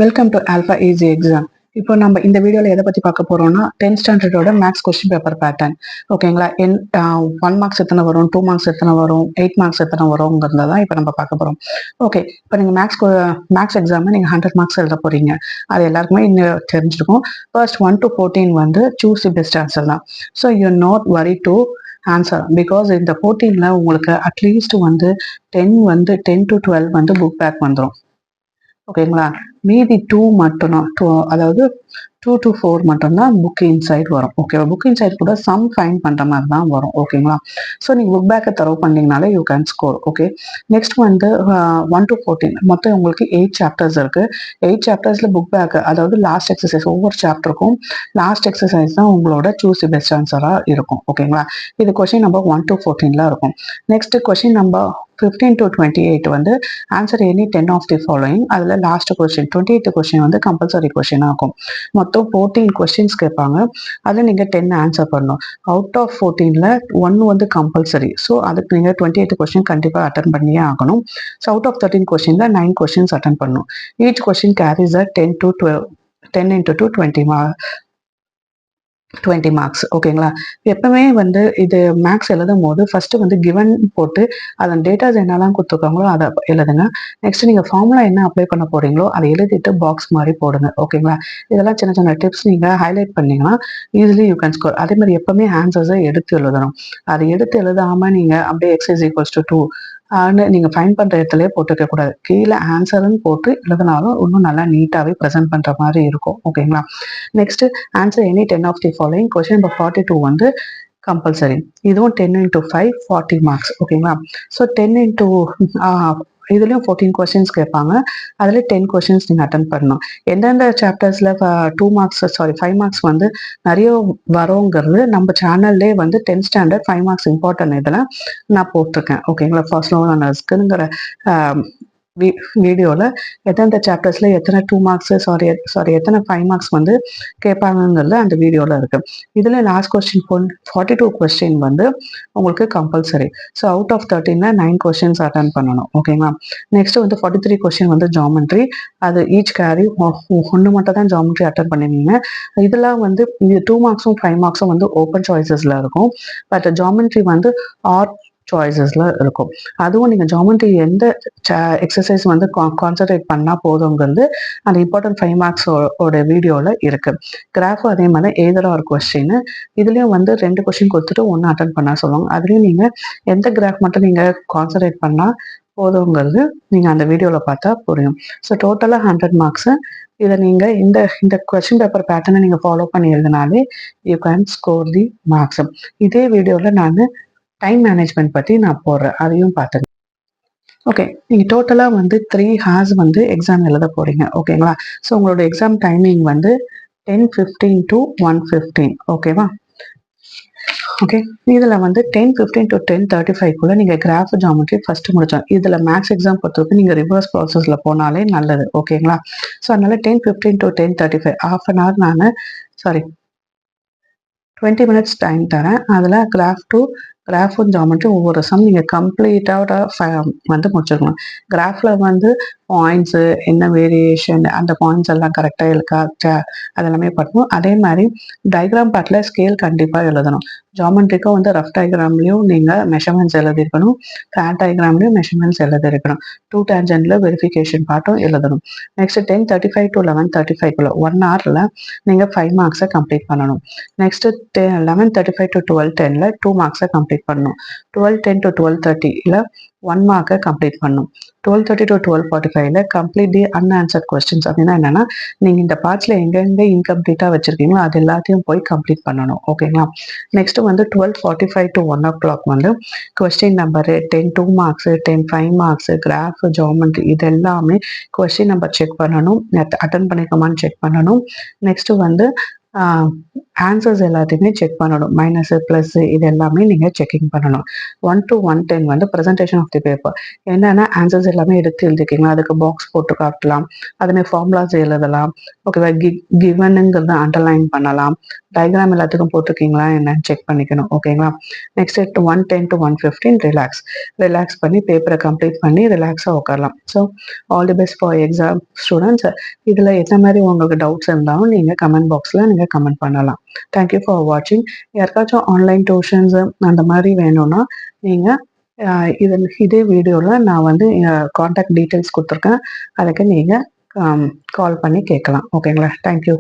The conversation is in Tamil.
Welcome to Alpha Easy Exam. இப்போ நம்ம இந்த வீடியோவில் எதை பற்றி பார்க்க போறோம்னா 10th ஸ்டாண்டர்டோட மேக்ஸ் கொஸ்டின் பேப்பர் பேட்டர்ன். ஓகேங்களா? 1 மார்க்ஸ் எத்தனை வரும், 2 மார்க்ஸ் எத்தனை வரும், 8 மார்க்ஸ் எத்தனை வருங்கிறத தான் இப்போ நம்ம பார்க்க போகிறோம். ஓகே, இப்போ நீங்கள் மேக்ஸ் எக்ஸாமை நீங்கள் 100 மார்க்ஸ் எழுத போறீங்க. அது எல்லாருக்குமே இன்னும் தெரிஞ்சிருக்கும். ஃபர்ஸ்ட் 1 to 14 வந்து சூஸ் தி பெஸ்ட் ஆன்சர் தான். So you not worry to answer because இந்த 14ல உங்களுக்கு அட்லீஸ்ட் வந்து 10 to 12 வந்து புக் பேக் வந்துடும். ஓகேங்களா? மீதி 2 மட்டும்தான், அதாவது 2 to 4 மட்டும்தான் புக் இன்சைட் வரும். ஓகேவா? புக் இன்சைட் கூட சம் ஃபைன் பண்ற மாதிரி தான் வரும். ஓகேங்களா? ஸோ நீங்க புக் பேக்கை தரவு பண்ணீங்கனாலே you can score. Okay, next வந்து 1 to 14 மொத்தம் உங்களுக்கு 8 சாப்டர்ஸ் இருக்கு. 8 சாப்டர்ஸ்ல புக் பேக், அதாவது லாஸ்ட் எக்ஸசைஸ், ஒவ்வொரு சாப்டருக்கும் லாஸ்ட் எக்ஸசைஸ் தான் உங்களோட சூஸ் தி பெஸ்ட் ஆன்சரா இருக்கும். ஓகேங்களா? இது கொஸ்டின் நம்பர் 1 to 14ல இருக்கும். நெக்ஸ்ட் கொஸ்டின் நம்பர் 15 to 28 வந்து answer any 10 of the following. அதுல லாஸ்ட் கொஸ்டின் 28 கொஸ்டின் வந்து கம்பல்சரி கொஸ்டின் ஆகும். மொத்தம் 14 கொஸ்டின்ஸ் கேட்பாங்க. அதில் நீங்கள் 10 ஆன்சர் பண்ணணும். அவுட் ஆஃப் 14ல 1 வந்து கம்பல்சரி. ஸோ அதுக்கு நீங்கள் 28 கொஸ்டின் கண்டிப்பாக அட்டன் பண்ணியே ஆகணும். ஸோ அவுட் ஆஃப் 13 கொஸ்டின்ல 9 கொஸ்டின்ஸ் அட்டன் பண்ணணும். Each question carries a 10 to 12 10 into 2 20 marks. ஓகேங்களா? எப்பவுமே வந்து இது மேக்ஸ் எழுதும் போது ஃபர்ஸ்ட் வந்து கிவன் போட்டு அதன் டேட்டாஸ் என்னெல்லாம் கொடுத்துருக்காங்களோ அதை எழுதுங்க. நெக்ஸ்ட் நீங்க ஃபார்முலா என்ன அப்ளை பண்ண போறீங்களோ அதை எழுதிட்டு பாக்ஸ் மாதிரி போடுங்க. ஓகேங்களா? இதெல்லாம் சின்ன சின்ன டிப்ஸ் நீங்க ஹைலைட் பண்ணீங்கன்னா ஈஸிலி யூ கேன் ஸ்கோர். அதே மாதிரி எப்பவுமே ஆன்சர்ஸை எடுத்து எழுதணும். அதை எடுத்து எழுதாம நீங்க அப்படியே எக்ஸ் ஈக்குவல்ஸ் டு 2 நீங்க ஃபைன் பண்ற இடத்துலயே போட்டுக்க கூடாது. கீழே ஆன்சர்னு போட்டு எழுதினாலும் இன்னும் நல்லா நீட்டாவே ப்ரெசென்ட் பண்ற மாதிரி இருக்கும். ஓகேங்களா? Next answer any 10 of the following. Question number 42 வந்து கம்பல்சரி. இதுவும் 10 into 5 40 மார்க்ஸ். ஓகேங்களா? ஸோ 10 into இதுலயும் 14 கொஸ்டின்ஸ் கேட்பாங்க. அதுல 10 கொஸ்டின்ஸ் நீங்க அட்டன் பண்ணணும். எந்தெந்த சாப்டர்ஸ்ல 2 மார்க்ஸ், சாரி 5 மார்க்ஸ் வந்து நிறைய வருங்கிறது நம்ம சேனல்லே வந்து 10th ஸ்டாண்டர்ட் 5 மார்க்ஸ் இம்பார்ட்டன்ட் இதில் நான் போட்டிருக்கேன். ஓகேங்களா? ஃபர்ஸ்ட் லேர்னர்ஸ்க்குங்கிற வீடியோவில் எந்தெந்த சாப்டர்ஸில் எத்தனை 2 மார்க்ஸ், சாரி எத்தனை 5 மார்க்ஸ் வந்து கேட்பாங்கங்கிறது அந்த வீடியோவில் இருக்கு. இதில் லாஸ்ட் கொஸ்டின் 42 கொஸ்டின் வந்து உங்களுக்கு கம்பல்சரி. ஸோ அவுட் ஆஃப் 13ல 9 கொஸ்டின்ஸ் அட்டன் பண்ணணும். ஓகேங்களா? நெக்ஸ்ட் வந்து 43 கொஸ்டின் வந்து ஜாமெட்ரி. அது ஈச் கேரி ஒன்று மட்டும் தான் ஜாமெட்ரி அட்டன் பண்ணிருந்தீங்க. இதெல்லாம் வந்து இது 2 மார்க்ஸும் 5 மார்க்ஸும் வந்து ஓப்பன் சாய்ஸஸ்ல இருக்கும். பட் ஜாமெட்ரி வந்து ஆர்ட் சாய்ஸஸ்ல இருக்கும். அதுவும் நீங்க ஜாமெட்ரி எந்த எக்ஸசைஸ் வந்து கான்சன்ட்ரேட் பண்ணா போதுங்கிறது அந்த இம்பார்ட்டன்ட் 5 மார்க்ஸ் ஓட வீடியோல இருக்கு. கிராஃப் அதே மாதிரி ஏதோ ஒரு கொஸ்டின் இதுலயும் வந்து 2 கொஸ்டின் கொடுத்துட்டு 1 அட்டன் பண்ணா சொல்லுவாங்க. அதுலயும் நீங்க எந்த கிராஃப் மட்டும் நீங்க கான்சன்ட்ரேட் பண்ணா போதுங்கிறது நீங்க அந்த வீடியோல பார்த்தா புரியும். ஸோ டோட்டலா 100 மார்க்ஸ். இதை நீங்க இந்த இந்த கொஸ்டின் பேப்பர் பேட்டர்னை நீங்க ஃபாலோ பண்ணி எழுதினாலே you can score the marks. இதே வீடியோல நான் டைம் மேனேஜ்மெண்ட் பற்றி நான் போடுறேன், அதையும் பார்த்துங்க. ஓகே, நீங்கள் டோட்டலாக வந்து 3 ஹார்ஸ் வந்து எக்ஸாம் எழுத போகிறீங்க. ஓகேங்களா? ஸோ உங்களோட எக்ஸாம் டைமிங் வந்து 10:15 to 1:15. ஓகேவா? ஓகே, இதில் வந்து 10:15 to 10:35 நீங்கள் கிராஃப் ஜாமெட்ரி ஃபர்ஸ்ட் முடிச்சோம். இதில் மேக்ஸ் எக்ஸாம் பொறுத்தவரைக்கும் நீங்கள் ரிவர்ஸ் ப்ராசஸில் போனாலே நல்லது. ஓகேங்களா? ஸோ அதனால 10:15 to 10:35 half an hour நான் 20 மினிட்ஸ் டைம் தரேன். அதில் கிராஃப் ஜாமெட்ரி ஒவ்வொரு சம் நீங்கள் கம்ப்ளீட்டாக வந்து முடிச்சிருக்கணும். கிராஃபில் வந்து பாயிண்ட்ஸு என்ன வேரியேஷன், அந்த பாயிண்ட்ஸ் எல்லாம் கரெக்டாக இருக்கா அதெல்லாமே பண்ணணும். அதே மாதிரி டயக்ராம் பார்ட்டில் ஸ்கேல் கண்டிப்பாக எழுதணும். ஜாமெட்ரிக்கும் வந்து ரஃப் டயக்ராம்லையும் நீங்கள் மெஷர்மெண்ட்ஸ் எழுதிருக்கணும். ஃபேட் டயக்ராம்லையும் மெஷர்மெண்ட்ஸ் எழுதிருக்கணும். 2 டேஞ்சன்ட்ல வெரிஃபிகேஷன் பார்ட்டும் எழுதணும். நெக்ஸ்ட் 10:35 to 11:35 1 ஹவரில் நீங்கள் 5 மார்க்ஸை கம்ப்ளீட் பண்ணணும். நெக்ஸ்ட் 11:35 to 12:10 2 மார்க்ஸை கம்ப்ளீட் பண்ணணும். 12:10 to 12:30 1 மார்க்கை கம்ப்ளீட் பண்ணணும். 12:30 to 12:45 complete the unanswered questions. அப்படின்னா என்னன்னா, நீங்க இந்த பார்ட்ஸ்ல எங்கெங்க இன்கம்ப்ளீட்டா வச்சிருக்கீங்களோ அது எல்லாத்தையும் போய் கம்ப்ளீட் பண்ணணும். ஓகேங்களா? நெக்ஸ்ட் வந்து 12:45 to 1 o'clock வந்து question number 10 2 marks, 10 5 marks, graph, geometry இது எல்லாமே கொஸ்டின் நம்பர் செக் பண்ணணும், அட்டன் பண்ணிக்கோமான்னு செக் பண்ணணும். நெக்ஸ்ட் வந்து ஆன்சர்ஸ் எல்லாத்தையுமே செக் பண்ணணும். மைனஸ் ப்ளஸ் இது எல்லாமே நீங்கள் செக்கிங் பண்ணணும். 1 to 110 வந்து ப்ரெசன்டேஷன் ஆஃப் தி பேப்பர். என்னென்னா ஆன்சர்ஸ் எல்லாமே எடுத்து எழுதிக்கிங்களா, அதுக்கு பாக்ஸ் போட்டு காட்டலாம். அதுமாதிரி ஃபார்முலாஸ் எழுதலாம். ஓகேவா? கிவனுங்கிறத அண்டர்லைன் பண்ணலாம். டயக்ராம் எல்லாத்துக்கும் போட்டிருக்கீங்களா என்னன்னு செக் பண்ணிக்கணும். ஓகேங்களா? நெக்ஸ்ட் 110 to 115 ரிலாக்ஸ் பண்ணி பேப்பரை கம்ப்ளீட் பண்ணி ரிலாக்ஸாக உட்காரலாம். So all the best for exam students. இதில் என்ன மாதிரி உங்களுக்கு டவுட்ஸ் இருந்தாலும் நீங்கள் கமெண்ட் பாக்ஸில் நீங்கள் கமெண்ட் பண்ணலாம். தேங்க்யூ ஃபார் வாட்சிங். யாருக்காச்சும் ஆன்லைன் டியூஷன்ஸு அந்த மாதிரி வேணும்னா நீங்கள் இதே வீடியோவில் நான் வந்து காண்டாக்ட் டீட்டெயில்ஸ் கொடுத்துருக்கேன். அதுக்கு நீங்கள் கால் பண்ணி கேட்கலாம். ஓகேங்களா? தேங்க்யூ.